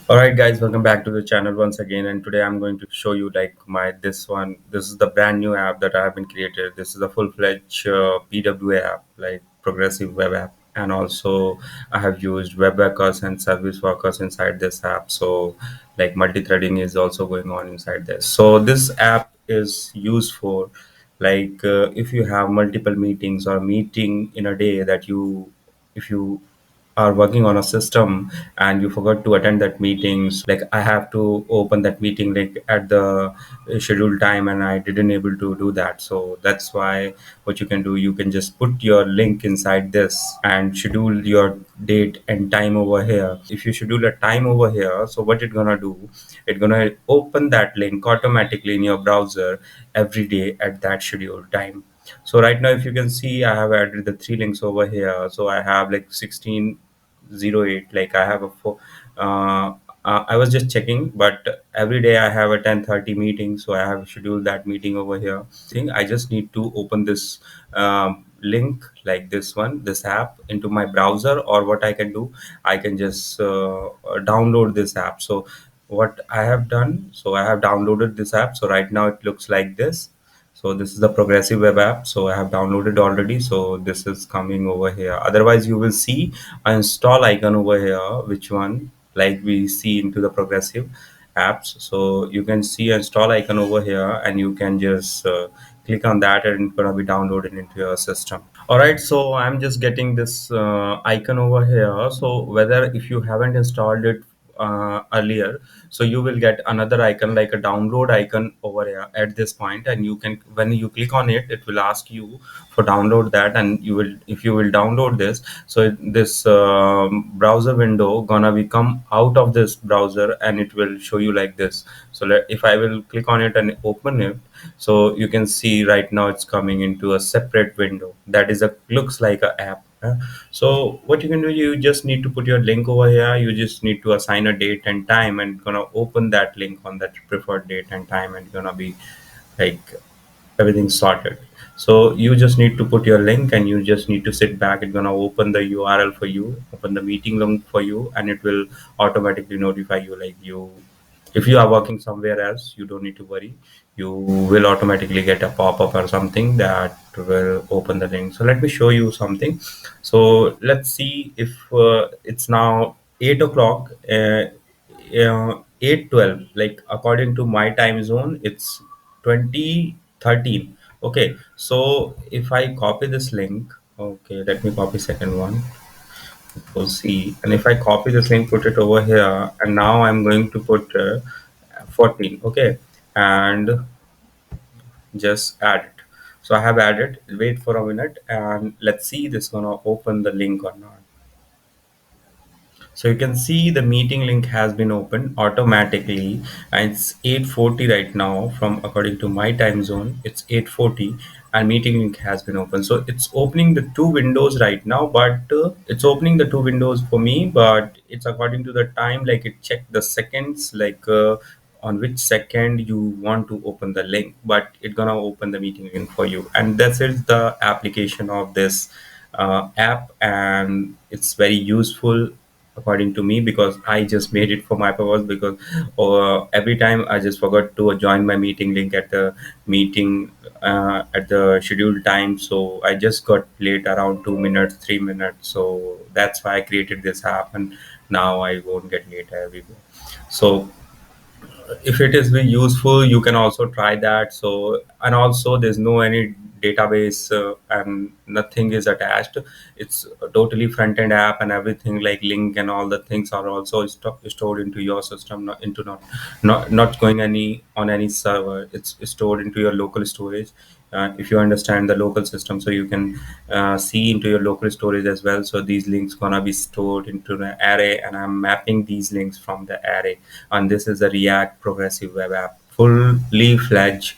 All right, guys, welcome back to the channel once again. And today I'm going to show you like my this one. This is the brand new app that I have been created. This is a full-fledged PWA app, like progressive web app, and also I have used web workers and service workers inside this app. So like multi-threading is also going on inside this. So this app is used for like if you have multiple meetings or meeting in a day that you if you are working on a system and you forgot to attend that meeting, so like I have to open that meeting like at the scheduled time and I didn't able to do that. So that's why what you can do, you can just put your link inside this and schedule your date and time over here. If you schedule a time over here, so what it's gonna do, it's gonna open that link automatically in your browser every day at that scheduled time. So right now, if you can see, I have added the three links over here. So I have like 1608. Like I have a four. Uh, I was just checking, but every day I have a 10:30 meeting. So I have scheduled that meeting over here. I just need to open this link like this one, this app into my browser, or what I can do, I can just download this app. So what I have done, so I have downloaded this app. So right now it looks like this. So this is the progressive web app. So I have downloaded already. So this is coming over here. Otherwise, you will see an install icon over here. Which one? Like we see into the progressive apps. So you can see an install icon over here, and you can just click on that, and it's gonna be downloaded into your system. All right, so I'm just getting this icon over here. So whether if you haven't installed it earlier, so you will get another icon like a download icon over here at this point, and you can, when you click on it, it will ask you for download that, and you will, if you will download this, so this browser window gonna be come out of this browser and it will show you like this. So if I will click on it and open it, so you can see right now it's coming into a separate window that is a looks like a app. So what you can do, you just need to put your link over here. You just need to assign a date and time, and gonna open that link on that preferred date and time, and gonna be like everything's sorted. So you just need to put your link and you just need to sit back. It's gonna open the URL for you, open the meeting link for you, and it will automatically notify you like you, if you are working somewhere else, you don't need to worry. You will automatically get a pop-up or something that will open the link. So let me show you something. So let's see if it's now 8 o'clock, 8:12, like according to my time zone it's 2013. Okay, so if I copy this link, okay, let me copy second one. We'll see. And if I copy this link, put it over here, and now I'm going to put 14. Okay, and just add it. So I have added. Wait for a minute, and let's see this gonna open the link or not. So you can see the meeting link has been opened automatically, and it's 8:40 right now. From according to my time zone, it's 8:40, and meeting link has been opened. So it's opening the two windows right now, but it's opening the two windows for me. But it's according to the time, like it checked the seconds, like on which second you want to open the link, but it's gonna open the meeting link for you, and this is the application of this app, and it's very useful according to me because I just made it for my purpose. Because every time I just forgot to join my meeting link at the meeting at the scheduled time, so I just got late around 2 minutes, 3 minutes. So that's why I created this app, and now I won't get late everywhere. So if it is very useful, you can also try that. So, and also there's no any database and nothing is attached. It's a totally front end app, and everything like link and all the things are also stored into your system, not into not going any on any server. It's stored into your local storage. If you understand the local system, so you can see into your local storage as well. So these links gonna be stored into the array, and I'm mapping these links from the array. And this is a React progressive web app, fully fledged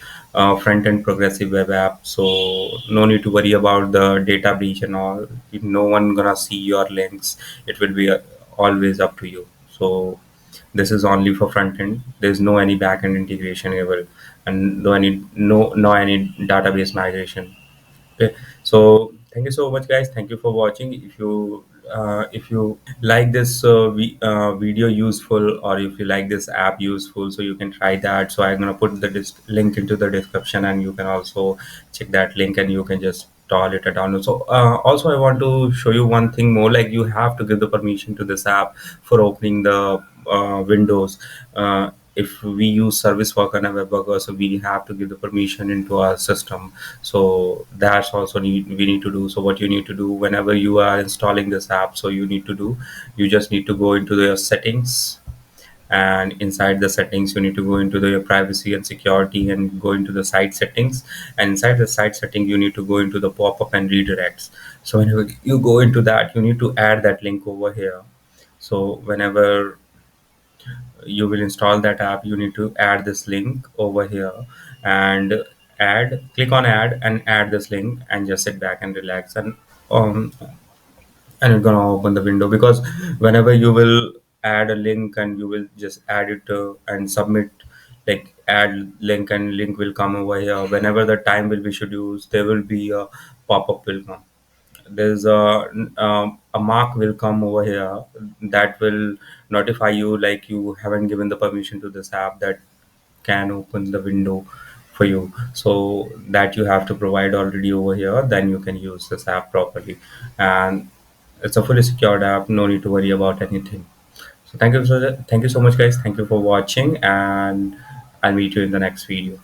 front end progressive web app. So no need to worry about the data breach and all. No one gonna see your links. It will be always up to you. So this is only for front end. There's no any back end integration able, and no any database migration. Okay, so thank you so much, guys. Thank you for watching. If you if you like this video useful, or if you like this app useful, so you can try that. So I'm gonna put the link into the description, and you can also check that link, and you can just install it or download. So also I want to show you one thing more, like you have to give the permission to this app for opening the windows. If we use service work and a web worker, so we have to give the permission into our system. So that's also we need to do. So what you need to do whenever you are installing this app, so you just need to go into the settings, and inside the settings you need to go into the privacy and security, and go into the site settings, and inside the site setting you need to go into the pop-up and redirects. So whenever you go into that, you need to add that link over here. So whenever you will install that app, you need to add this link over here, and click on add and add this link, and just sit back and relax, um and it's gonna open the window. Because whenever you will add a link, and you will just add it and submit, like add link, and link will come over here. Whenever the time will be scheduled, there will be a pop-up will come. There's a mark will come over here that will notify you like you haven't given the permission to this app that can open the window for you. So that you have to provide already over here, then you can use this app properly. And it's a fully secured app, no need to worry about anything. So thank you so much, guys. Thank you for watching, and I'll meet you in the next video.